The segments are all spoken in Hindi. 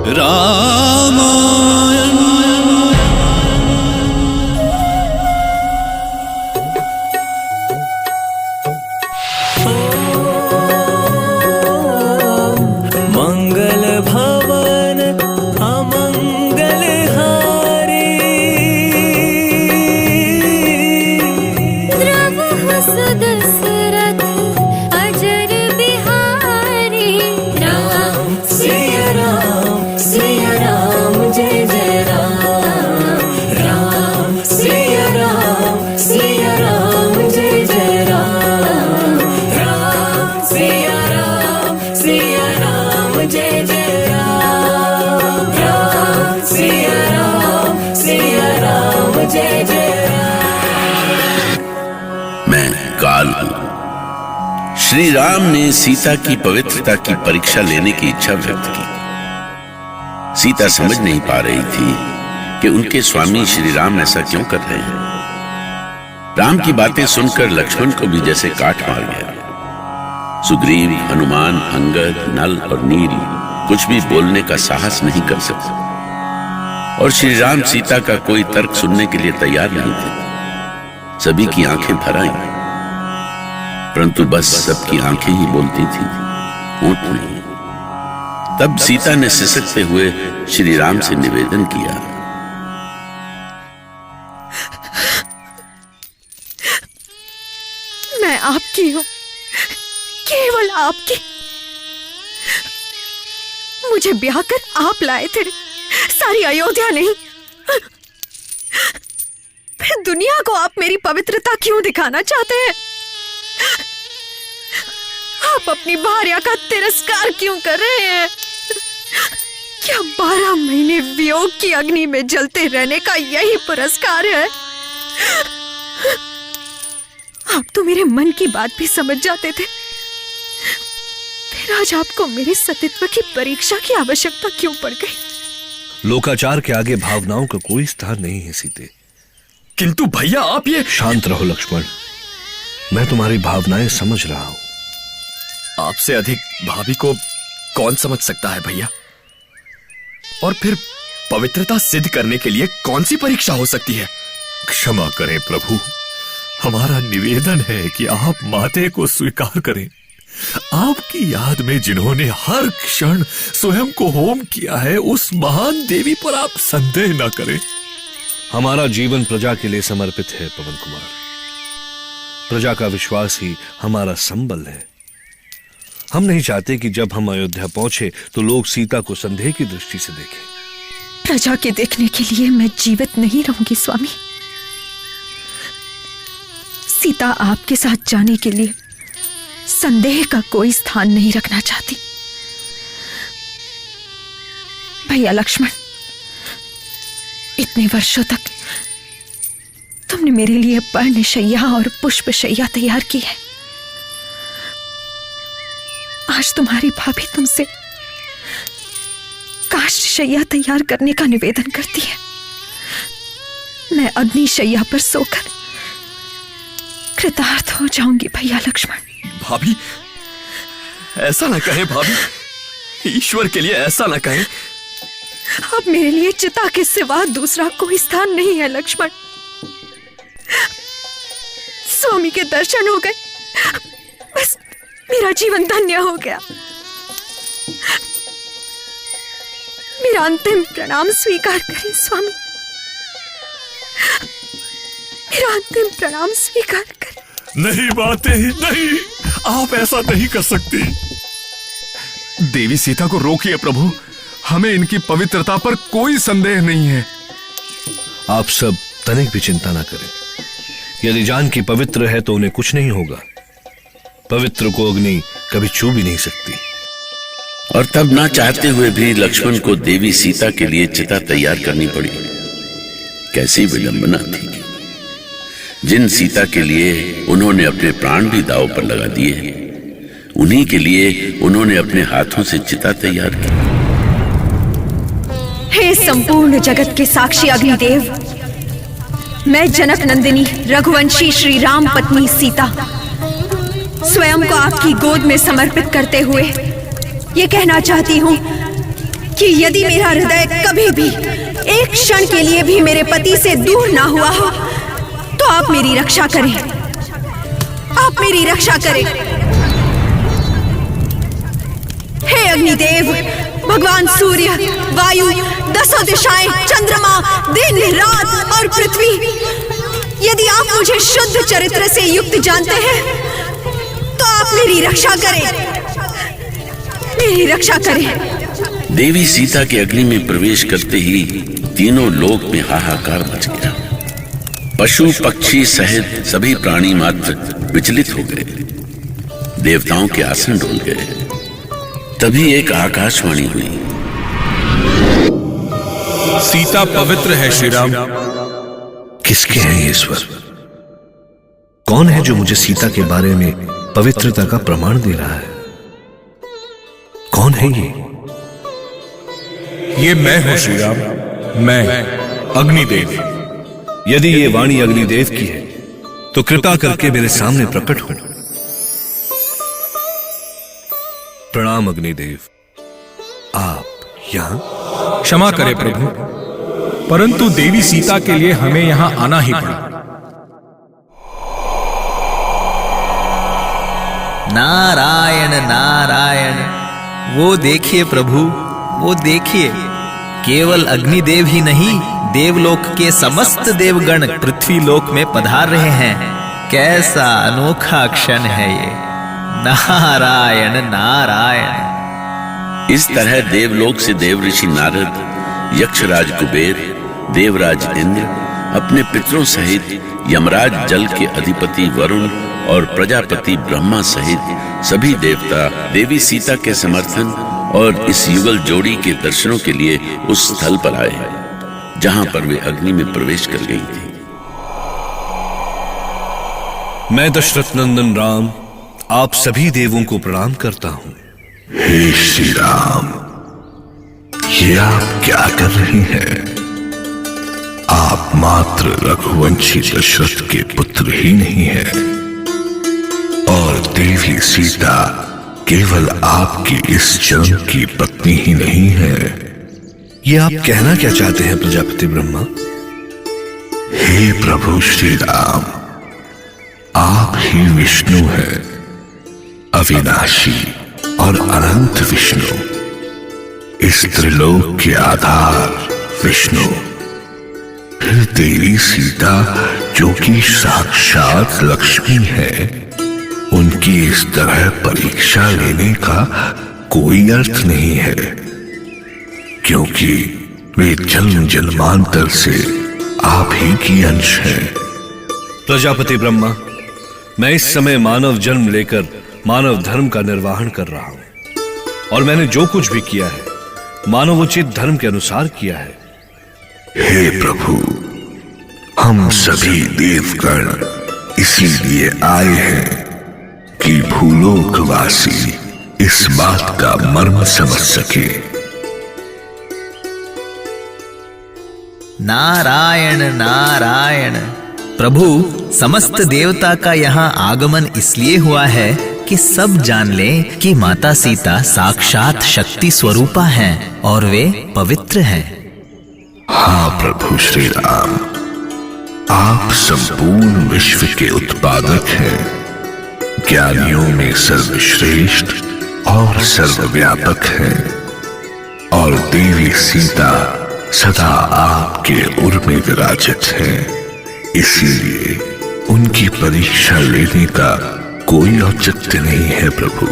रामायण। मंगल भवन अमंगल हारी, द्रवहु सुदशरथ अजर बिहारी। राम सिया राम जय जय राम। राम सिया राम जय जय राम। राम सिया राम जय जय राम। राम सिया राम जय जय राम। मैं काल हूं। श्री राम ने सीता की पवित्रता की परीक्षा लेने की इच्छा व्यक्त की। सीता समझ नहीं पा रही थी कि उनके स्वामी श्री राम ऐसा क्यों कर रहे हैं। राम की बातें सुनकर लक्ष्मण को भी जैसे काट मार गया। सुग्रीव, हनुमान, अंगद, नल और नील कुछ भी बोलने का साहस नहीं कर सकते और श्री राम सीता का कोई तर्क सुनने के लिए तैयार नहीं थे। सभी की आंखें भर आईं, परंतु बस सबकी आंखें ही बोलती थी, ऊंट नहीं। तब सीता ने सिसकते हुए श्री राम से निवेदन किया, मैं आपकी हूं, केवल आपकी। मुझे ब्याह कर आप लाए थे, सारी अयोध्या नहीं। फिर दुनिया को आप मेरी पवित्रता क्यों दिखाना चाहते हैं? आप अपनी भार्या का तिरस्कार क्यों कर रहे हैं? क्या 12 महीने वियोग की अग्नि में जलते रहने का यही पुरस्कार है? आप तो मेरे मन की बात भी समझ जाते थे, फिर आज आपको मेरे सतीत्व की परीक्षा की आवश्यकता क्यों पड़ गई? लोकाचार के आगे भावनाओं का कोई स्थान नहीं है सीते। किंतु भैया आप ये। शांत रहो लक्ष्मण, मैं तुम्हारी भावनाएं समझ रहा हूं। आपसे अधिक भाभी को कौन समझ सकता है भैया? और फिर पवित्रता सिद्ध करने के लिए कौन सी परीक्षा हो सकती है? क्षमा करें प्रभु, हमारा निवेदन है कि आप माते को स्वीकार करें। आपकी याद में जिन्होंने हर क्षण स्वयं को होम किया है, उस महान देवी पर आप संदेह न करें। हमारा जीवन प्रजा के लिए समर्पित है पवन कुमार। प्रजा का विश्वास ही हमारा संबल है। हम नहीं चाहते कि जब हम अयोध्या पहुंचे तो लोग सीता को संदेह की दृष्टि से देखें। प्रजा के देखने के लिए मैं जीवित नहीं रहूंगी स्वामी। सीता आपके साथ जाने के लिए संदेह का कोई स्थान नहीं रखना चाहती। भैया लक्ष्मण, इतने वर्षों तक तुमने मेरे लिए पर्णशैया और पुष्पशैया तैयार की है। आज तुम्हारी भाभी तुमसे काष्ठशैया तैयार करने का निवेदन करती है। मैं अग्निशैया पर सोकर कृतार्थ हो जाऊंगी भैया लक्ष्मण। भाभी ऐसा ना कहें, भाभी ईश्वर के लिए ऐसा ना कहें। अब मेरे लिए चिता के सिवा दूसरा कोई स्थान नहीं है लक्ष्मण। स्वामी के दर्शन हो गए, बस मेरा जीवन धन्य हो गया। मेरा अंतिम प्रणाम स्वीकार करें स्वामी, मेरा अंतिम प्रणाम स्वीकार करें। नहीं बातें नहीं, आप ऐसा नहीं कर सकती। देवी सीता को रोकिए प्रभु, हमें इनकी पवित्रता पर कोई संदेह नहीं है। आप सब तनिक भी चिंता ना करें। यदि जानकी पवित्र है तो उन्हें कुछ नहीं होगा। पवित्र को अग्नि कभी छू भी नहीं सकती। और तब ना चाहते हुए भी लक्ष्मण को देवी सीता के लिए चिता तैयार करनी पड़ी। कैसी विडंबना थी। जिन सीता के लिए उन्होंने अपने प्राण भी दांव पर लगा दिए, उन्हीं के लिए उन्होंने अपने हाथों से चिता तैयार की। हे संपूर्ण जगत के साक्षी अग्निदेव, मैं जनक नंदिनी रघुवंशी श्री राम पत्नी सीता स्वयं को आपकी गोद में समर्पित करते हुए ये कहना चाहती हूँ कि यदि मेरा हृदय कभी भी एक क्षण के लिए भी मेरे पति से दूर ना हुआ हो तो आप मेरी रक्षा करें, आप मेरी रक्षा करें। हे अग्निदेव, भगवान सूर्य, वायु, दसों दिशाएं, चंद्रमा, दिन, रात और पृथ्वी, यदि आप मुझे शुद्ध चरित्र से युक्त जानते हैं तो आप मेरी रक्षा करें, मेरी रक्षा करें। देवी सीता के अग्नि में प्रवेश करते ही तीनों लोक में हाहाकार मच गया। पशु पक्षी सहित सभी प्राणी मात्र विचलित हो गए, देवताओं के आसन डोल गए। तभी एक आकाशवाणी हुई। सीता पवित्र है श्री राम। किसके हैं ये स्वर? कौन है जो मुझे सीता के बारे में पवित्रता का प्रमाण दे रहा है? कौन है ये मैं हूं श्री राम, मैं अग्निदेव। यदि ये वाणी अग्निदेव की है तो कृपा करके मेरे सामने प्रकट हो। प्रणाम अग्निदेव, आप यहां? क्षमा करें प्रभु, परंतु देवी सीता के लिए हमें यहां आना ही पड़ा। नारायण नारायण। वो देखिए प्रभु, वो देखिए, केवल अग्निदेव ही नहीं, देवलोक के समस्त देवगण पृथ्वी लोक में पधार रहे हैं। कैसा अनोखा क्षण है ये। नारायण नारायण। इस तरह देवलोक से देव ऋषि नारद, यक्षराज कुबेर, देवराज इंद्र, अपने पितरों सहित यमराज जल के अधिपति वरुण और प्रजापति ब्रह्मा सहित सभी देवता देवी सीता के समर्थन और इस युगल जोड़ी के दर्शनों के लिए उस स्थल पर आए जहां पर वे अग्नि में प्रवेश कर गई थी। मैं दशरथ नंदन राम आप सभी देवों को प्रणाम करता हूं। हे श्री राम, ये आप क्या कर रही हैं? आप मात्र रघुवंशी दशरथ के पुत्र ही नहीं हैं, और देवी सीता केवल आपकी इस जन्म की पत्नी ही नहीं है। ये आप कहना क्या चाहते हैं प्रजापति ब्रह्मा? हे प्रभु श्री राम, आप ही विष्णु हैं, अविनाशी और अनंत विष्णु, इस त्रिलोक के आधार विष्णु। फिर देवी सीता जो कि साक्षात लक्ष्मी है, उनकी इस तरह परीक्षा लेने का कोई अर्थ नहीं है, क्योंकि वे जन्म जन्मांतर से आप ही की अंश हैं। प्रजापति ब्रह्मा, मैं इस समय मानव जन्म लेकर मानव धर्म का निर्वहन कर रहा हूं, और मैंने जो कुछ भी किया है मानवोचित धर्म के अनुसार किया है। हे प्रभु, हम सभी देवगण इसीलिए आए हैं कि भूलोकवासी इस बात का मर्म समझ सके। नारायण नारायण। प्रभु, समस्त देवता का यहाँ आगमन इसलिए हुआ है कि सब जान लें कि माता सीता साक्षात शक्ति स्वरूपा हैं और वे पवित्र हैं। हाँ प्रभु श्री राम, आप संपूर्ण विश्व के उत्पादक हैं, ज्ञानियों में सर्वश्रेष्ठ और सर्वव्यापक हैं, और देवी सीता सदा आपके उर में विराजित हैं। इसीलिए उनकी परीक्षा लेने का कोई औचित्य नहीं है प्रभु।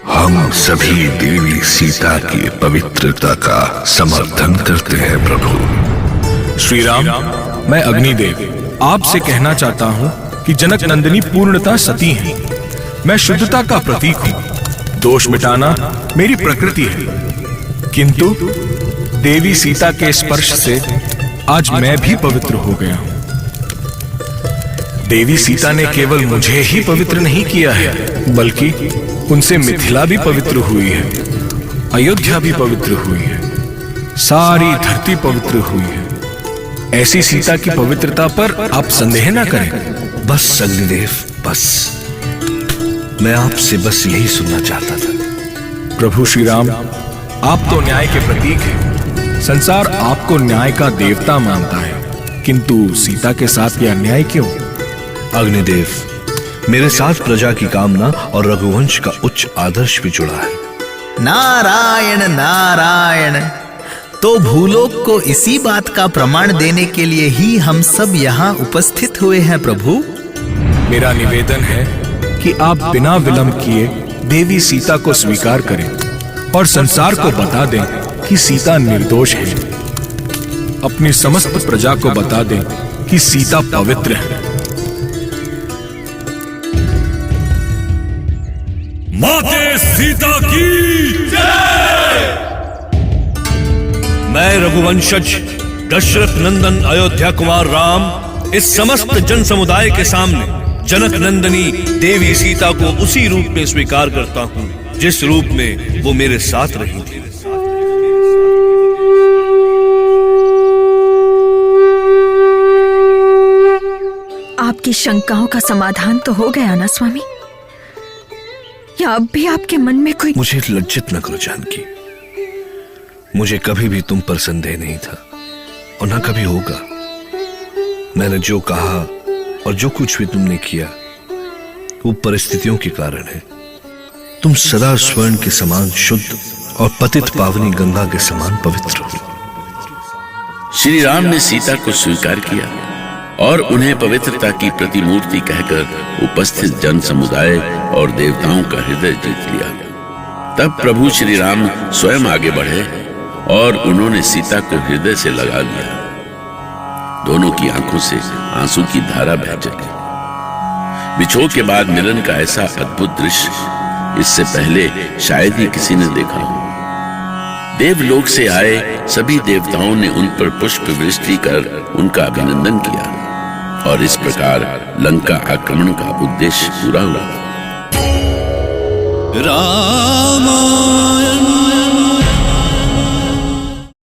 हम सभी देवी सीता की पवित्रता का समर्थन करते हैं प्रभु। श्री राम, मैं अग्निदेव आपसे कहना चाहता हूँ कि जनक नंदिनी पूर्णतः सती हैं। मैं शुद्धता का प्रतीक हूँ, दोष मिटाना मेरी प्रकृति है, किंतु देवी सीता के स्पर्श से आज मैं भी पवित्र हो गया हूँ। देवी सीता ने केवल मुझे ही पवित्र नहीं किया है, बल्कि उनसे मिथिला भी पवित्र हुई है, अयोध्या भी पवित्र हुई है, सारी धरती पवित्र हुई है। ऐसी सीता की पवित्रता पर आप संदेह न करें। बस अग्निदेव, बस, मैं आपसे बस यही सुनना चाहता था। प्रभु श्री राम, आप तो न्याय के प्रतीक हैं। संसार आपको न्याय का देवता मानता है, किंतु सीता के साथ यह अन्याय क्यों? अग्निदेव, मेरे साथ प्रजा की कामना और रघुवंश का उच्च आदर्श भी जुड़ा है। नारायण नारायण। तो भूलोक को इसी बात का प्रमाण देने के लिए ही हम सब यहाँ उपस्थित हुए हैं प्रभु। मेरा निवेदन है कि आप बिना विलंब किए देवी सीता को स्वीकार करें और संसार को बता दें कि सीता निर्दोष है। अपनी समस्त प्रजा को बता दें कि सीता पवित्र है। माते सीता की जय। मैं रघुवंशज दशरथ नंदन अयोध्या कुमार राम इस समस्त जन समुदाय के सामने जनक नंदनी देवी सीता को उसी रूप में स्वीकार करता हूँ जिस रूप में वो मेरे साथ रही थी। आपकी शंकाओं का समाधान तो हो गया ना स्वामी? या अब भी आपके मन में कोई? मुझे लज्जित न करो जानकी। मुझे कभी भी तुम पर संदेह नहीं था और न कभी होगा। मैंने जो कहा और जो कुछ भी तुमने किया वो परिस्थितियों के कारण है। तुम सदा स्वर्ण के समान शुद्ध और पतित पावनी गंगा के समान पवित्र हो। श्री राम ने सीता को स्वीकार किया और उन्हें पवित्रता की प्रतिमूर्ति कहकर उपस्थित जन समुदाय और देवताओं का हृदय जीत लिया। तब प्रभु श्री राम स्वयं आगे बढ़े और उन्होंने सीता को हृदय से लगा लिया। दोनों की आंखों से आंसू की धारा बह चली। बिछोह के बाद मिलन का ऐसा अद्भुत दृश्य इससे पहले शायद ही किसी ने देखा हो। देवलोक से आए सभी देवताओं ने उन पर पुष्प वृष्टि कर उनका अभिनंदन किया और इस प्रकार लंका आक्रमण का उद्देश्य पूरा हुआ। राम